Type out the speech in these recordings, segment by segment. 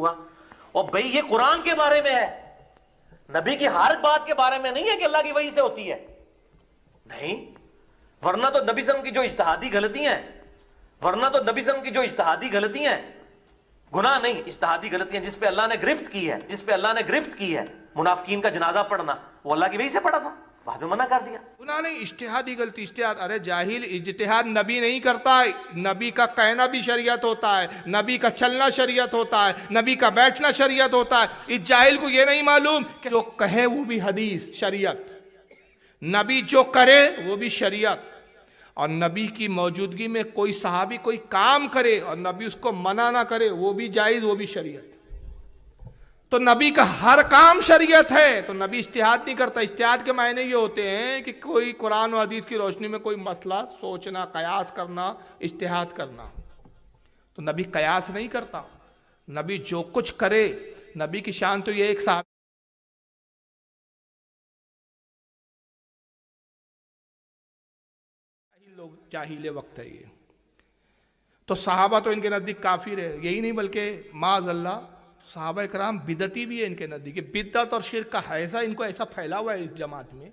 ہوا؟ اور بھئی یہ قرآن کے بارے میں ہے، نبی کی ہر بات کے بارے میں نہیں ہے کہ اللہ کی وحی سے ہوتی ہے، نہیں، ورنہ تو نبی صلی اللہ علیہ وسلم کی جو اجتہادی غلطیاں ہیں، ورنہ تو نبی صلی اللہ علیہ وسلم کی جو اجتہادی غلطیاں ہیں، گناہ نہیں، اجتہادی غلطیاں، جس پہ اللہ نے گرفت کی ہے، جس پہ اللہ نے گرفت کی ہے، منافقین کا جنازہ پڑھنا، وہ اللہ کی وحی سے پڑھا تھا، بعد میں منع کر دیا۔ گناہ نہیں، اجتہادی غلطی، اجتہاد، ارے جاہل، اجتہاد نبی نہیں کرتا ہے، نبی کا کہنا بھی شریعت ہوتا ہے، نبی کا چلنا شریعت ہوتا ہے، نبی کا بیٹھنا شریعت ہوتا ہے۔ اس جاہل کو یہ نہیں معلوم کہ جو کہے وہ بھی حدیث شریعت، نبی جو کرے وہ بھی شریعت، اور نبی کی موجودگی میں کوئی صحابی کوئی کام کرے اور نبی اس کو منع نہ کرے وہ بھی جائز، وہ بھی شریعت۔ تو نبی کا ہر کام شریعت ہے، تو نبی اجتہاد نہیں کرتا۔ اجتہاد کے معنی یہ ہوتے ہیں کہ کوئی قرآن و حدیث کی روشنی میں کوئی مسئلہ سوچنا، قیاس کرنا، اجتہاد کرنا، تو نبی قیاس نہیں کرتا۔ نبی جو کچھ کرے، نبی کی شان تو یہ ایک صحابی لوگ جاہل وقت ہے یہ، تو صحابہ تو ان کے نزدیک کافر ہے، یہی نہیں بلکہ معاذ اللہ صحابہ کرام بدعتی بھی ہے ان کے نزدیک۔ بدعت اور شرک کا ایسا ان کو ایسا پھیلا ہوا ہے اس جماعت میں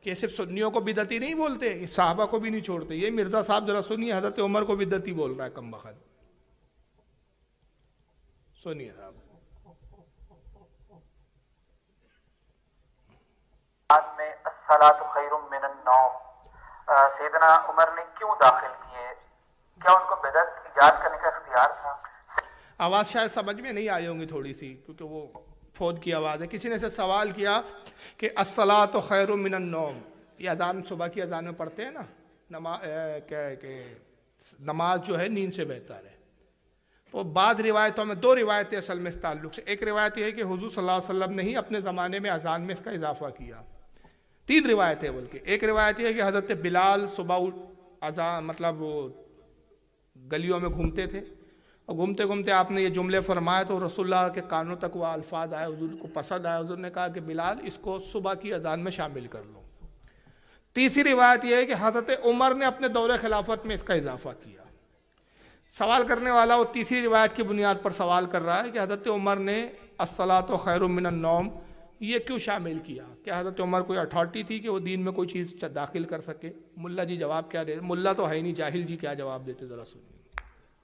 کہ صرف سنیوں کو بدعتی نہیں بولتے، صحابہ کو بھی نہیں چھوڑتے۔ یہ مرزا صاحب ذرا سنیے، حضرت عمر کو بدعتی بول رہا ہے کم بخت، سنیے صاحب۔ میں الصلاۃ خیر من النوم سیدنا عمر نے کیوں داخل کیے؟ کیا ان کو بدعت ایجاد کرنے کا اختیار تھا؟ آواز شاید سمجھ میں نہیں آئی ہوں گی تھوڑی سی، کیونکہ وہ فون کی آواز ہے۔ کسی نے سے سوال کیا کہ الصلاۃ خیر من النوم، یہ اذان صبح کی اذان میں پڑھتے ہیں نا، نماز جو ہے نیند سے بہتر ہے۔ تو بعض روایتوں میں دو روایتیں اصل میں اس تعلق سے، ایک روایت یہ ہے کہ حضور صلی اللہ علیہ وسلم نے ہی اپنے زمانے میں اذان میں اس کا اضافہ کیا، تین روایتیں بلکہ۔ ایک روایت یہ ہے کہ حضرت بلال صبح اذان مطلب وہ گلیوں میں گھومتے تھے، اور گھومتے گھومتے آپ نے یہ جملے فرمایا تو رسول اللہ کے کانوں تک وہ الفاظ آئے، حضور کو پسند آئے، حضور نے کہا کہ بلال اس کو صبح کی اذان میں شامل کر لو۔ تیسری روایت یہ ہے کہ حضرت عمر نے اپنے دور خلافت میں اس کا اضافہ کیا۔ سوال کرنے والا وہ تیسری روایت کی بنیاد پر سوال کر رہا ہے کہ حضرت عمر نے الصلاۃ خیر من النوم یہ کیوں شامل کیا؟ کیا حضرت عمر کوئی اتھارٹی تھی کہ وہ دین میں کوئی چیز داخل کر سکے؟ ملا جی جواب کیا دے؟ ملا تو ہے نہیں، جاہل جی کیا جواب دیتے ذرا سنیے۔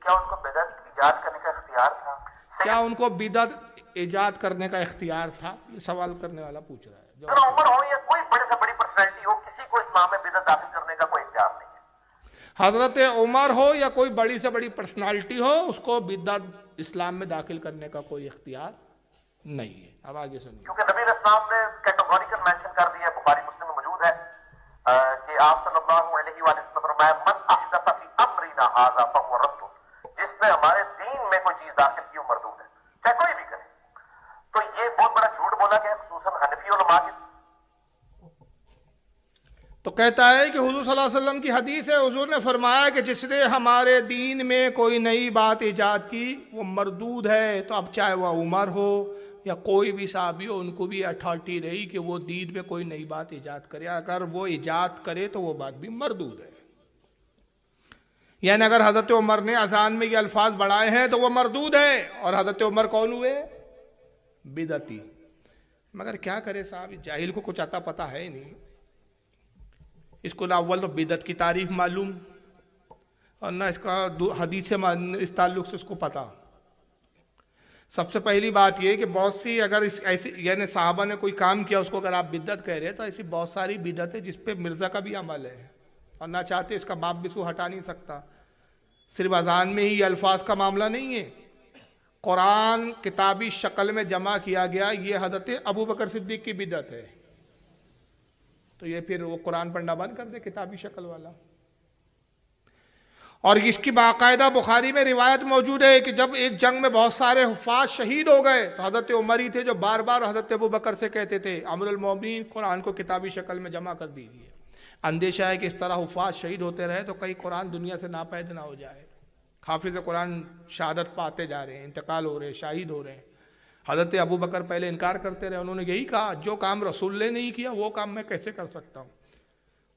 کیا ان کو بدعت ایجاد کرنے کا اختیار تھا؟ کیا ان کو بدعت ایجاد کرنے کا اختیار تھا؟ یہ سوال کرنے والا پوچھ رہا ہے۔ سیدنا عمر ہو یا کوئی بڑے سے بڑی پرسنالٹی ہو، کسی کو اسلام میں بدعت داخل کرنے کا کوئی اختیار نہیں ہے۔ حضرت عمر ہو یا کوئی بڑی سے بڑی پرسنالٹی ہو، اس کو بدعت اسلام میں داخل کرنے کا کوئی اختیار نہیں ہے۔ اب آگے سنیے۔ کیونکہ نبی علیہ السلام نے کیٹیگوریکل مینشن کر دیا، بخاری مسلم میں موجود ہے کہ آپ صلی اللہ علیہ وآلہ وسلم فرمایا من احدث فی امرنا ھذا فہو رد، جس نے ہمارے دین میں کوئی چیز داخل کی وہ مردود ہے، چاہے کوئی بھی کرے۔ تو یہ بہت بڑا جھوٹ بولا گیا خصوصاً حنفی علماء کے۔ تو کہتا ہے کہ حضور صلی اللہ علیہ وسلم کی حدیث ہے، حضور نے فرمایا کہ جس نے ہمارے دین میں کوئی نئی بات ایجاد کی وہ مردود ہے۔ تو اب چاہے وہ عمر ہو یا کوئی بھی صحابی ہو، ان کو بھی اتھارٹی رہی کہ وہ دین میں کوئی نئی بات ایجاد کرے، اگر وہ ایجاد کرے تو وہ بات بھی مردود ہے۔ یعنی اگر حضرت عمر نے اذان میں یہ الفاظ بڑھائے ہیں تو وہ مردود ہے، اور حضرت عمر کون ہوئے؟ بدعتی۔ مگر کیا کرے صاحب، جاہل کو کچھ عطا پتہ ہے نہیں، اس کو نہ اول تو بدعت کی تعریف معلوم اور نہ اس کا حدیث سے اس تعلق سے اس کو پتہ۔ سب سے پہلی بات یہ کہ بہت سی اگر ایسی یعنی صحابہ نے کوئی کام کیا اس کو اگر آپ بدعت کہہ رہے ہیں تو ایسی بہت ساری بدعت ہے جس پہ مرزا کا بھی عمل ہے، اور نہ چاہتے اس کا باپ بھی اس کو ہٹا نہیں سکتا۔ صرف اذان میں ہی یہ الفاظ کا معاملہ نہیں ہے، قرآن کتابی شکل میں جمع کیا گیا، یہ حضرت ابو بکر صدیق کی بدعت ہے، تو یہ پھر وہ قرآن پڑھنا بند کر دے کتابی شکل والا۔ اور اس کی باقاعدہ بخاری میں روایت موجود ہے کہ جب ایک جنگ میں بہت سارے حفاظ شہید ہو گئے تو حضرت عمر ہی تھے جو بار بار حضرت ابو بکر سے کہتے تھے امیر المومنین قرآن کو کتابی شکل میں جمع کر دیجیے۔ اندیشہ ہے کہ اس طرح حفاظ شہید ہوتے رہے تو کئی قرآن دنیا سے ناپید نہ ہو جائے۔ حافظ قرآن شہادت پاتے جا رہے ہیں، انتقال ہو رہے ہیں، شہید ہو رہے ہیں۔ حضرت ابو بکر پہلے انکار کرتے رہے، انہوں نے یہی کہا جو کام رسول نے نہیں کیا وہ کام میں کیسے کر سکتا ہوں،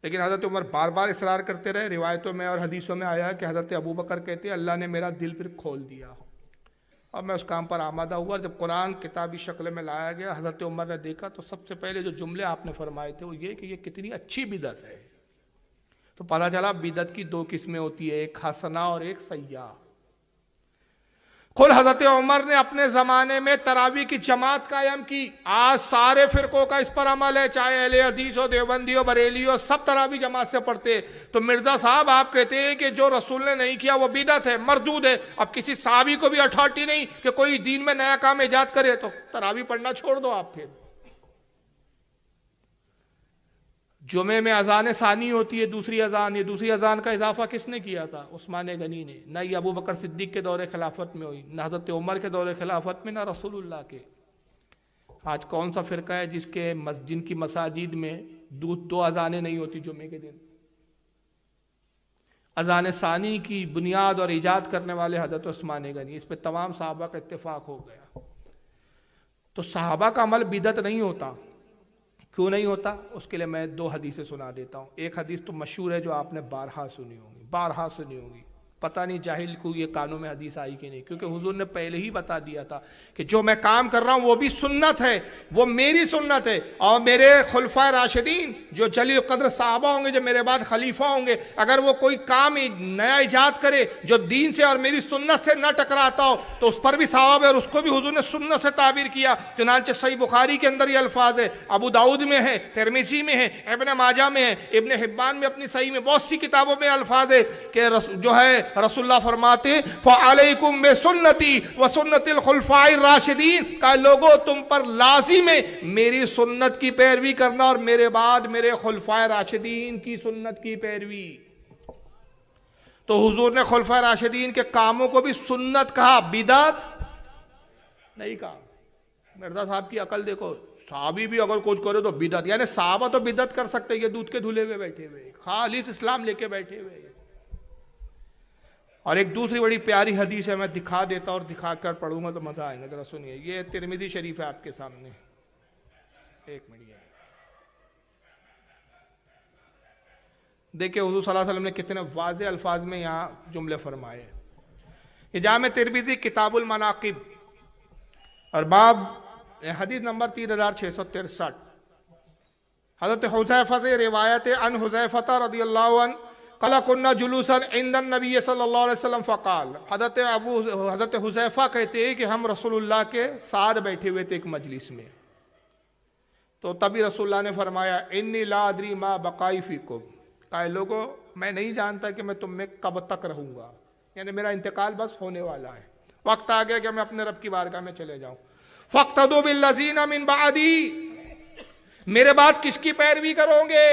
لیکن حضرت عمر بار بار اصرار کرتے رہے۔ روایتوں میں اور حدیثوں میں آیا کہ حضرت ابو بکر کہتے اللہ نے میرا دل پھر کھول دیا اور میں اس کام پر آمادہ ہوا. جب قرآن کتابی شکل میں لایا گیا, حضرت عمر نے دیکھا تو سب سے پہلے جو جملے آپ نے فرمائے تھے وہ یہ کہ یہ کتنی اچھی بدعت ہے. تو پتہ چلا بدعت کی دو قسمیں ہوتی ہے, ایک حسنہ اور ایک سیئہ. خود حضرت عمر نے اپنے زمانے میں تراویح کی جماعت قائم کی. آج سارے فرقوں کا اس پر عمل ہے, چاہے اہل حدیث ہو, دیوبندی ہو, بریلی ہو, سب تراویح جماعت سے پڑھتے. تو مرزا صاحب آپ کہتے ہیں کہ جو رسول نے نہیں کیا وہ بدعت ہے, مردود ہے. اب کسی صحابی کو بھی اتھارٹی نہیں کہ کوئی دین میں نیا کام ایجاد کرے, تو تراویح پڑھنا چھوڑ دو آپ. پھر جمعے میں اذان ثانی ہوتی ہے, دوسری اذان. یہ دوسری اذان کا اضافہ کس نے کیا تھا؟ عثمان غنی نے. نہ یہ ابو بکر صدیق کے دور خلافت میں ہوئی, نہ حضرت عمر کے دور خلافت میں, نہ رسول اللہ کے. آج کون سا فرقہ ہے جن کی مساجد میں دو اذانیں نہیں ہوتی جمعے کے دن؟ اذان ثانی کی بنیاد اور ایجاد کرنے والے حضرت عثمان غنی. اس پہ تمام صحابہ کا اتفاق ہو گیا. تو صحابہ کا عمل بدعت نہیں ہوتا. کیوں نہیں ہوتا؟ اس کے لیے میں دو حدیثیں سنا دیتا ہوں. ایک حدیث تو مشہور ہے جو آپ نے بارہا سنی ہوگی. پتہ نہیں جاہل کو یہ کانوں میں حدیث آئی کہ نہیں, کیونکہ حضور نے پہلے ہی بتا دیا تھا کہ جو میں کام کر رہا ہوں وہ بھی سنت ہے, وہ میری سنت ہے. اور میرے خلفائے راشدین جو جلیل قدر صحابہ ہوں گے, جو میرے بعد خلیفہ ہوں گے, اگر وہ کوئی کام نیا ایجاد کرے جو دین سے اور میری سنت سے نہ ٹکراتا ہو تو اس پر بھی ثواب ہے, اور اس کو بھی حضور نے سنت سے تعبیر کیا. چنانچہ صحیح بخاری کے اندر یہ الفاظ ہے, ابو داؤد میں ہے, ترمذی میں ہے, ابن ماجہ میں ہے, ابن حبان میں اپنی صحیح میں, بہت سی کتابوں میں الفاظ ہے کہ جو ہے رسول اللہ فرماتے فَعَلَيْكُمْ بِسُنَّتِي وَسُنَّتِ الْخُلَفَاءِ الرَّاشِدِينَ, کہ لوگوں تم پر لازم ہے میری سنت کی پیروی کرنا اور میرے بعد میرے خلفائے راشدین کی سنت کی پیروی. تو حضور نے خلفائے راشدین کے کاموں کو بھی سنت کہا, بدعت نہیں کہا. مرزا صاحب کی عقل دیکھو, صحابی بھی اگر کچھ کرے تو بدعت, یعنی صحابہ تو بدعت کر سکتے, یہ دودھ کے دھلے ہوئے بیٹھے ہوئے خالص اسلام لے کے بیٹھے ہوئے. اور ایک دوسری بڑی پیاری حدیث ہے, میں دکھا دیتا اور دکھا کر پڑھوں گا تو مزہ آئے گا. ذرا سنیے, یہ ترمذی شریف ہے آپ کے سامنے. ایک منٹ دیکھیں حضور صلی اللہ علیہ وسلم نے کتنے واضح الفاظ میں یہاں جملے فرمائے. یہ جامع ترمذی کتاب المناقب اور باب حدیث نمبر 3663. حضرت حذیفہ سے روایت عن حذیفہ رضی اللہ عنہ قال كنا جلوسا عند النبي صلی اللہ علیہ وسلم فقال. حضرت حذیفہ کہتے ہیں کہ ہم رسول اللہ کے ساتھ بیٹھے ہوئے تھے ایک مجلس میں, تو تبھی رسول اللہ نے فرمایا انی لا ادری ما بقائی فیکم, کہ لوگوں میں نہیں جانتا کہ میں تم میں کب تک رہوں گا, یعنی میرا انتقال بس ہونے والا ہے, وقت آ گیا کہ میں اپنے رب کی بارگاہ میں چلے جاؤں. فاقتدوا بالذین من بعدی, میرے بعد کس کی پیروی کرو گے,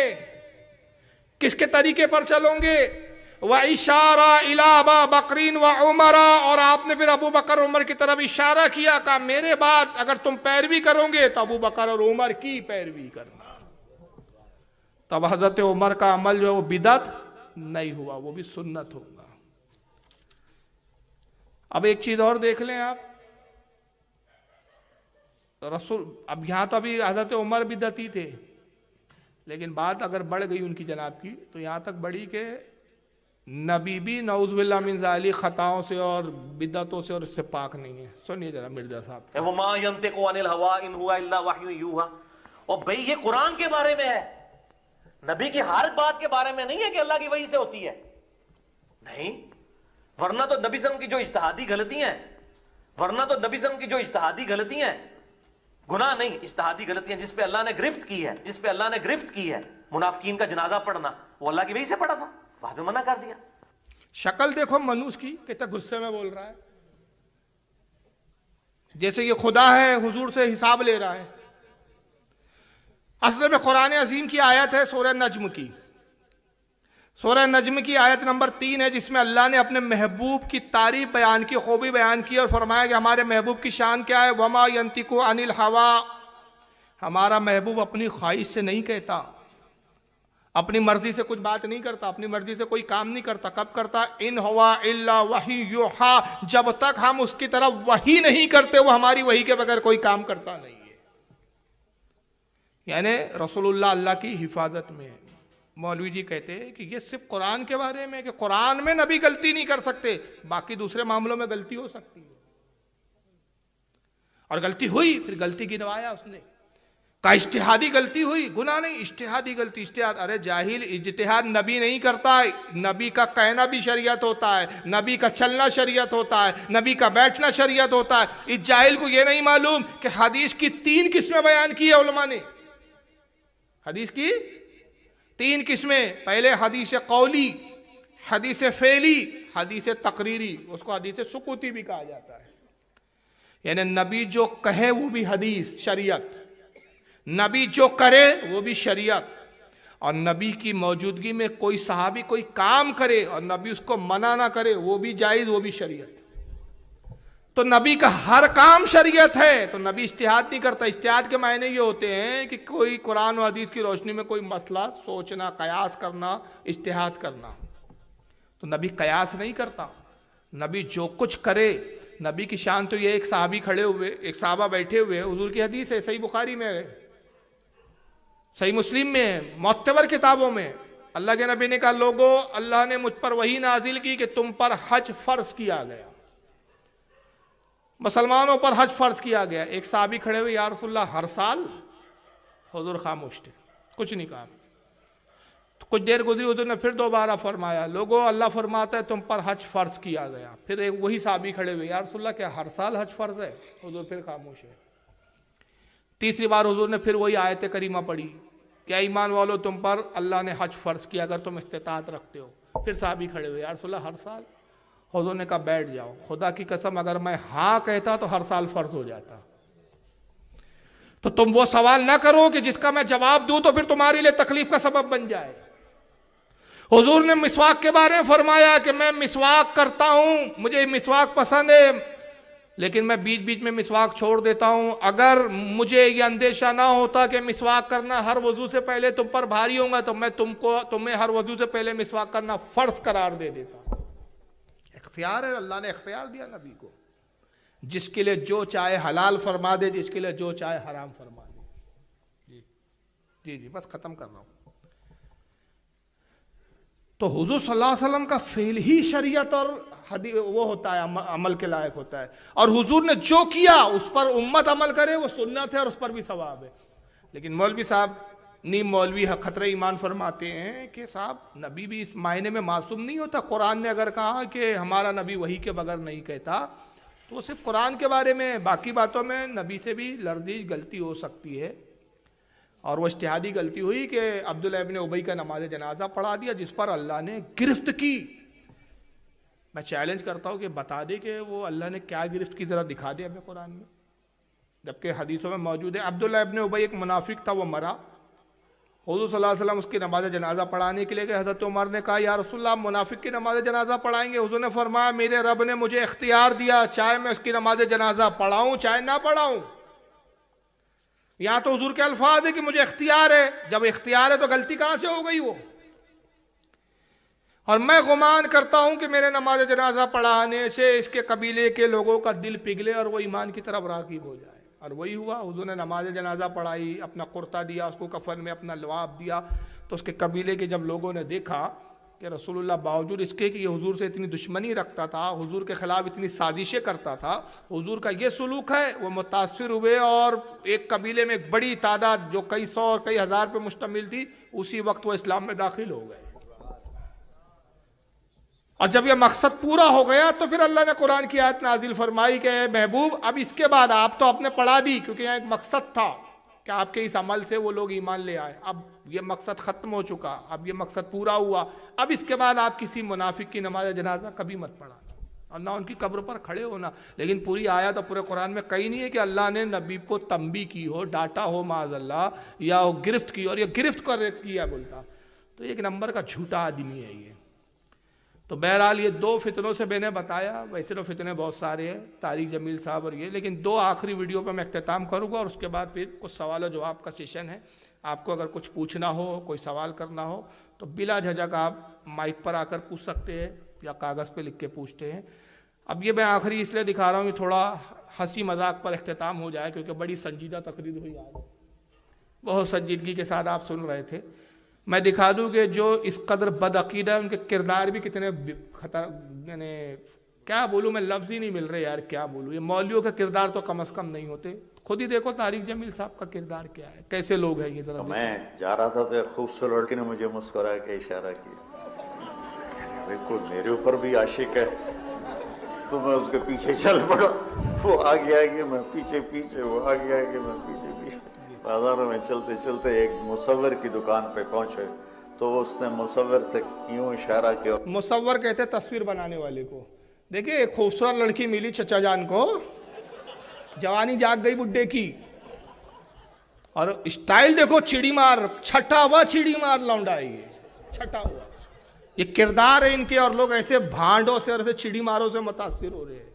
کس کے طریقے پر چلوں گے؟ وَإِشَارَ إِلَىٰ أَبَا بَكْرٍ وَعُمَرَ, اور آپ نے پھر ابو بکر عمر کی طرف اشارہ کیا, کہا میرے بعد اگر تم پیروی کرو گے تو ابو بکر اور عمر کی پیروی کرنا. تب حضرت عمر کا عمل جو ہے وہ بدعت نہیں ہوا, وہ بھی سنت ہوگا. اب ایک چیز اور دیکھ لیں آپ, اب یہاں تو ابھی حضرت عمر بدعتی تھے, لیکن بات اگر بڑھ گئی ان کی جناب کی تو یہاں تک بڑھی کہ نبی بھی نعوذ باللہ من ذالک خطاؤں سے اور بدعتوں سے اور اس سے پاک نہیں ہے. سنیے ذرا مرزا صاحب. وَمَا يَنْطِقُ عَنِ الْهَوَىٰ إِنْ هُوَ إِلَّا وَحْيٌ يُوحَىٰ. اور بھئی یہ قرآن کے بارے میں ہے, نبی کی ہر بات کے بارے میں نہیں ہے کہ اللہ کی وحی سے ہوتی ہے, نہیں. ورنہ تو نبی صلی اللہ علیہ وسلم کی جو اجتہادی غلطیاں ہیں, گناہ نہیں, اجتہادی غلطیاں جس پہ اللہ نے گرفت کی ہے, منافقین کا جنازہ پڑھنا, وہ اللہ کی وحی سے پڑھا تھا, بعد میں منع کر دیا. شکل دیکھو منوس کی, کتنا غصے میں بول رہا ہے, جیسے یہ خدا ہے حضور سے حساب لے رہا ہے. اصل میں قرآن عظیم کی آیت ہے سورہ نجم کی. سورہ نجم کی آیت نمبر 3 ہے, جس میں اللہ نے اپنے محبوب کی تعریف بیان کی, خوبی بیان کی, اور فرمایا کہ ہمارے محبوب کی شان کیا ہے. وَمَا يَنْطِقُ عَنِ الْهَوَىٰ, ہمارا محبوب اپنی خواہش سے نہیں کہتا, اپنی مرضی سے کچھ بات نہیں کرتا, اپنی مرضی سے کوئی کام نہیں کرتا. کب کرتا؟ ان ہوا الا وحی یوحا, جب تک ہم اس کی طرف وحی نہیں کرتے وہ ہماری وحی کے بغیر کوئی کام کرتا نہیں ہے. یعنی رسول اللہ اللہ کی حفاظت میں ہے. مولوی جی کہتے ہیں کہ یہ صرف قرآن کے بارے میں ہے کہ قرآن میں نبی غلطی نہیں کر سکتے, باقی دوسرے معاملوں میں غلطی ہو سکتی ہے. اور غلطی ہوئی پھر غلطی گنوایا اس نے، کہا اجتہادی غلطی ہوئی، گناہ نہیں، اجتہادی غلطی، اجتہاد، ارے جاہل، اجتہاد نبی نہیں کرتا ہے، نبی کا کہنا بھی شریعت ہوتا ہے، نبی کا چلنا شریعت ہوتا ہے، نبی کا بیٹھنا شریعت ہوتا ہے۔ اس جاہل کو یہ نہیں معلوم کہ حدیث کی 3 قسمیں بیان کی ہے علماء نے، حدیث کی 3 قسمیں، پہلے حدیث قولی، حدیث فعلی، حدیث تقریری، اس کو حدیث سکوتی بھی کہا جاتا ہے، یعنی نبی جو کہے وہ بھی حدیث شریعت، نبی جو کرے وہ بھی شریعت، اور نبی کی موجودگی میں کوئی صحابی کوئی کام کرے اور نبی اس کو منع نہ کرے وہ بھی جائز، وہ بھی شریعت۔ تو نبی کا ہر کام شریعت ہے، تو نبی اجتہاد نہیں کرتا۔ اجتہاد کے معنی یہ ہوتے ہیں کہ کوئی قرآن و حدیث کی روشنی میں کوئی مسئلہ سوچنا، قیاس کرنا، اجتہاد کرنا، تو نبی قیاس نہیں کرتا، نبی جو کچھ کرے، نبی کی شان تو یہ ایک صحابی کھڑے ہوئے، ایک صحابہ بیٹھے ہوئے، حضور کی حدیث ہے، صحیح بخاری میں ہے، صحیح مسلم میں ہے، معتبر کتابوں میں، اللہ کے نبی نے کہا لوگو اللہ نے مجھ پر وحی نازل کی کہ تم پر حج فرض کیا گیا، مسلمانوں پر حج فرض کیا گیا۔ ایک صحابی کھڑے ہوئے، یا رسول اللہ ہر سال؟ حضور خاموش تھے، کچھ نہیں کہا۔ کچھ دیر گزری، حضور نے پھر دوبارہ فرمایا لوگو اللہ فرماتا ہے تم پر حج فرض کیا گیا۔ پھر ایک وہی صحابی کھڑے ہوئے، یا رسول اللہ کیا ہر سال حج فرض ہے؟ حضور پھر خاموش ہے۔ تیسری بار حضور نے پھر وہی آیت کریمہ پڑھی، کیا ایمان والو تم پر اللہ نے حج فرض کیا اگر تم استطاعت رکھتے ہو؟ پھر صحابی کھڑے ہوئے، یا رسول اللہ ہر سال؟ حضور نے کہا بیٹھ جاؤ، خدا کی قسم اگر میں ہاں کہتا تو ہر سال فرض ہو جاتا، تو تم وہ سوال نہ کرو کہ جس کا میں جواب دوں تو پھر تمہارے لیے تکلیف کا سبب بن جائے۔ حضور نے مسواک کے بارے میں فرمایا کہ میں مسواک کرتا ہوں، مجھے مسواک پسند ہے، لیکن میں بیچ بیچ میں مسواک چھوڑ دیتا ہوں، اگر مجھے یہ اندیشہ نہ ہوتا کہ مسواک کرنا ہر وضو سے پہلے تم پر بھاری ہوگا تو میں تمہیں ہر وضو سے پہلے مسواک کرنا فرض قرار دے دیتا۔ اختیار ہے، اللہ نے اختیار دیا نبی کو، جس کے لیے جو چاہے حلال فرما دے، جس کے لیے جو چاہے حرام فرما دے۔ جی بس ختم کر رہا ہوں۔ تو حضور صلی اللہ علیہ وسلم کا فعل ہی شریعت اور وہ ہوتا ہے، عمل کے لائق ہوتا ہے، اور حضور نے جو کیا اس پر امت عمل کرے وہ سنت ہے اور اس پر بھی ثواب ہے۔ لیکن مولوی صاحب نیم مولوی خطرہ ایمان فرماتے ہیں کہ صاحب نبی بھی اس معنی میں معصوم نہیں ہوتا۔ قرآن نے اگر کہا کہ ہمارا نبی وحی کے بغیر نہیں کہتا تو وہ صرف قرآن کے بارے میں، باقی باتوں میں نبی سے بھی لرزش غلطی ہو سکتی ہے، اور وہ اجتہادی غلطی ہوئی کہ عبداللہ ابن ابی کا نماز جنازہ پڑھا دیا جس پر اللہ نے گرفت کی۔ میں چیلنج کرتا ہوں کہ بتا دے کہ وہ اللہ نے کیا گرفت کی، ذرا دکھا دے ہمیں قرآن میں، جبکہ حدیثوں میں موجود ہے۔ عبداللہ ابن ابی ایک منافق تھا، وہ مرا، حضور صلی اللہ علیہ وسلم اس کی نماز جنازہ پڑھانے کے لیے گئے۔ حضرت عمر نے کہا یا رسول اللہ منافق کی نماز جنازہ پڑھائیں گے؟ حضور نے فرمایا میرے رب نے مجھے اختیار دیا، چاہے میں اس کی نماز جنازہ پڑھاؤں چاہے نہ پڑھاؤں۔ یہاں تو حضور کے الفاظ ہے کہ مجھے اختیار ہے، جب اختیار ہے تو غلطی کہاں سے ہو گئی وہ؟ اور میں گمان کرتا ہوں کہ میرے نماز جنازہ پڑھانے سے اس کے قبیلے کے لوگوں کا دل پگھلے اور وہ ایمان کی طرف راغب ہو جائے، اور وہی ہوا۔ حضور نے نماز جنازہ پڑھائی، اپنا کرتا دیا اس کو کفن میں، اپنا لعاب دیا، تو اس کے قبیلے کے جب لوگوں نے دیکھا کہ رسول اللہ باوجود اس کے کہ یہ حضور سے اتنی دشمنی رکھتا تھا، حضور کے خلاف اتنی سازشیں کرتا تھا، حضور کا یہ سلوک ہے، وہ متاثر ہوئے، اور ایک قبیلے میں ایک بڑی تعداد جو کئی سو اور کئی ہزار پہ مشتمل تھی، اسی وقت وہ اسلام میں داخل ہو گئے۔ اور جب یہ مقصد پورا ہو گیا تو پھر اللہ نے قرآن کی آیت نازل فرمائی کہ اے محبوب اب اس کے بعد آپ تو آپ نے پڑھا دی، کیونکہ یہاں ایک مقصد تھا کہ آپ کے اس عمل سے وہ لوگ ایمان لے آئے، اب یہ مقصد ختم ہو چکا، اب یہ مقصد پورا ہوا، اب اس کے بعد آپ کسی منافق کی نماز جنازہ کبھی مت پڑھانا اور نہ ان کی قبر پر کھڑے ہونا۔ لیکن پوری آیت اور پورے قرآن میں کہیں نہیں ہے کہ اللہ نے نبی کو تنبیہ کی ہو، ڈانٹا ہو معاذ اللہ، یا وہ گرفت کی، اور یہ گرفت کر کیا بولتا تو ایک نمبر کا جھوٹا آدمی ہے یہ۔ تو بہرحال یہ 2 فتنوں سے میں نے بتایا، ویسے تو فتنے بہت سارے ہیں، طارق جمیل صاحب اور یہ، لیکن 2 آخری ویڈیو پہ میں اختتام کروں گا، اور اس کے بعد پھر کچھ سوال و جواب کا سیشن ہے۔ آپ کو اگر کچھ پوچھنا ہو، کوئی سوال کرنا ہو تو بلا جھجک آپ مائک پر آ کر پوچھ سکتے ہیں یا کاغذ پہ لکھ کے پوچھتے ہیں۔ اب یہ میں آخری اس لیے دکھا رہا ہوں کہ تھوڑا ہنسی مذاق پر اختتام ہو جائے، کیونکہ بڑی سنجیدہ تقریر ہوئی آج، بہت سنجیدگی کے ساتھ آپ سن رہے تھے۔ میں دکھا دوں کہ جو اس قدر بدعقیدہ ان کے کردار بھی کتنے کیا بولوں میں, لفظ ہی نہیں مل رہے یار, کیا بولوں. یہ مولویوں کا کردار تو کم از کم نہیں ہوتے. خود ہی دیکھو طارق جمیل صاحب کا کردار کیا ہے, کیسے لوگ ہیں یہ ذرا. میں جا رہا تھا تو ایک خوبصورت لڑکی نے مجھے مسکرا کے اشارہ کیا, بالکل میرے اوپر بھی عاشق ہے, تو میں اس کے پیچھے چل پڑا. وہ آگے آگے میں پیچھے پیچھے, وہ آگے آگے میں پیچھے پیچھے. بازاروں میں چلتے چلتے ایک مصور کی دکان پہ پہنچے تو اس نے مصور سے یوں اشارہ کیا. مصور کہتے تصویر بنانے والے کو. دیکھیں ایک خوبصورت لڑکی ملی چچا جان کو, جوانی جاگ گئی بڈھے کی, اور اسٹائل دیکھو چڑی مار, چھٹا ہوا چڑی مار لونڈا ہے یہ, چھٹا ہوا. یہ کردار ہے ان کے, اور لوگ ایسے بھانڈوں سے اور ایسے چڑی ماروں سے متاثر ہو رہے ہیں.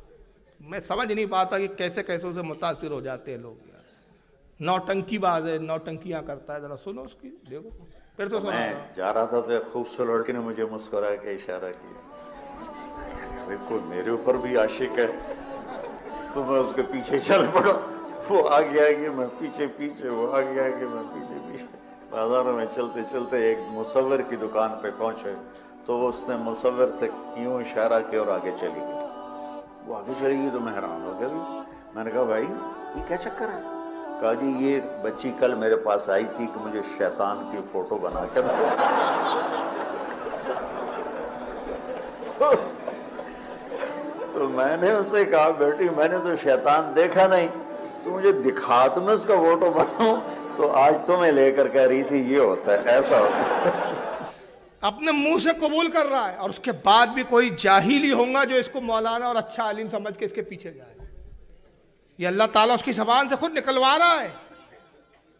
میں سمجھ نہیں پاتا کہ کیسے کیسے اسے متاثر ہو جاتے ہیں لوگ یار. نوٹنکی باز ہے, نوٹنکیاں کرتا ہے, ذرا سنو اس کی, دیکھو پھر تو. میں جا رہا تھا تو ایک خوبصورت لڑکی نے مجھے مسکرا کے اشارہ کیا, بالکل میرے اوپر بھی عاشق ہے, تو میں اس کے پیچھے چل پڑا. وہ آگے آگے میں پیچھے پیچھے, وہ آگے آگے میں پیچھے پیچھے. بازاروں میں چلتے چلتے ایک مصور کی دکان پہ پہنچے تو اس نے مصور سے یوں اشارہ کیا اور آگے چلی گئی. وہ آگے چلی گئی تو میں حیران ہو گیا. میں نے کہا بھائی یہ کیا چکر ہے؟ کہا جی یہ بچی کل میرے پاس آئی تھی کہ مجھے شیطان کی فوٹو بنا کے دو. تو میں نے اس سے کہا بیٹی میں نے تو شیطان دیکھا نہیں, تو مجھے دکھا, تو میں اس کا فوٹو بناؤں. تو آج تمہیں لے کر کہہ رہی تھی یہ ہوتا ہے, ایسا ہوتا ہے. اپنے منہ سے قبول کر رہا ہے, اور اس کے بعد بھی کوئی جاہل ہی ہوگا جو اس کو مولانا اور اچھا عالم سمجھ کے اس کے پیچھے جائے. یہ اللہ تعالیٰ اس کی زبان سے خود نکلوا رہا ہے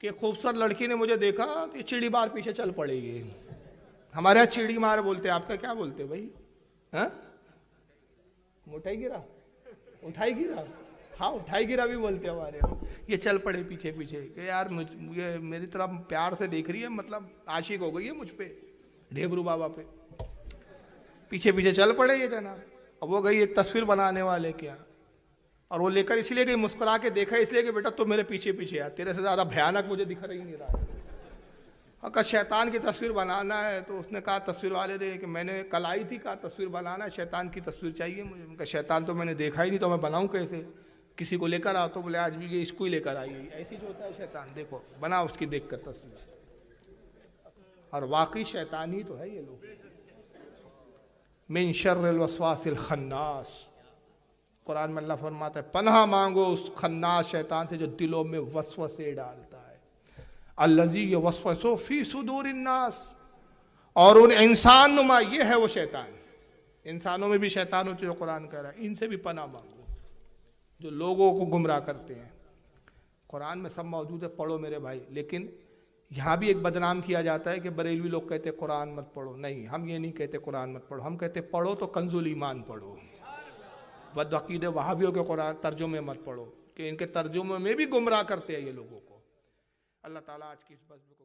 کہ خوبصورت لڑکی نے مجھے دیکھا تو یہ چڑی مار پیچھے چل پڑے گی. ہمارے یہاں چڑی مار بولتے, آپ کا کیا بولتے بھائی؟ ہاں, اٹھائی گرا, اٹھائی گرا, ہاں اٹھائی گرا بھی بولتے ہمارے. یہ چل پڑے پیچھے پیچھے کہ یار یہ میری طرف پیار سے دیکھ رہی ہے, مطلب عاشق ہو گئی ہے مجھ پہ, ڈھیبرو بابا پہ. پیچھے پیچھے چل پڑے یہ جناب. اب وہ گئی ایک تصویر بنانے والے کیا, اور وہ لے کر اس لیے گئی, مسکرا کے دیکھا اس لیے کہ بیٹا تو میرے پیچھے پیچھے ہے, تیرے سے زیادہ بھیانک مجھے دکھ رہی نہیں رہا. اگر شیطان کی تصویر بنانا ہے تو اس نے کہا تصویر والے نے کہ میں نے کل آئی تھی, کہا تصویر بنانا ہے, شیطان کی تصویر چاہیے مجھے. ان کا شیطان تو میں نے دیکھا ہی نہیں, تو میں بناؤں کیسے؟ کسی کو لے کر آؤ تو بولے آج بھی یہ اس کو ہی لے کر آئیے. ایسی جو ہوتا ہے شیطان, دیکھو بنا اس کی دیکھ کر تصویر. اور واقعی شیطان ہی تو ہے یہ لوگ. من شر الوسواس الخناس, قرآن میں اللہ فرماتا ہے پناہ مانگو اس خناس شیطان سے جو دلوں میں وسوسے ڈالتا ہے. الذی یوسوس فی صدور الناس, اور ان انسان نما یہ ہے وہ شیطان. انسانوں میں بھی شیطان ہوتے جو قرآن کہہ رہا ہے, ان سے بھی پناہ مانگو جو لوگوں کو گمراہ کرتے ہیں. قرآن میں سب موجود ہے, پڑھو میرے بھائی. لیکن یہاں بھی ایک بدنام کیا جاتا ہے کہ بریلوی لوگ کہتے قرآن مت پڑھو. نہیں, ہم یہ نہیں کہتے قرآن مت پڑھو, ہم کہتے پڑھو تو کنز الایمان پڑھو. بدعقیدہ وہابیوں کے قرآن ترجمے مت پڑھو, کہ ان کے ترجمے میں بھی گمراہ کرتے ہیں یہ لوگوں کو. اللہ تعالیٰ آج کی اس بزم کو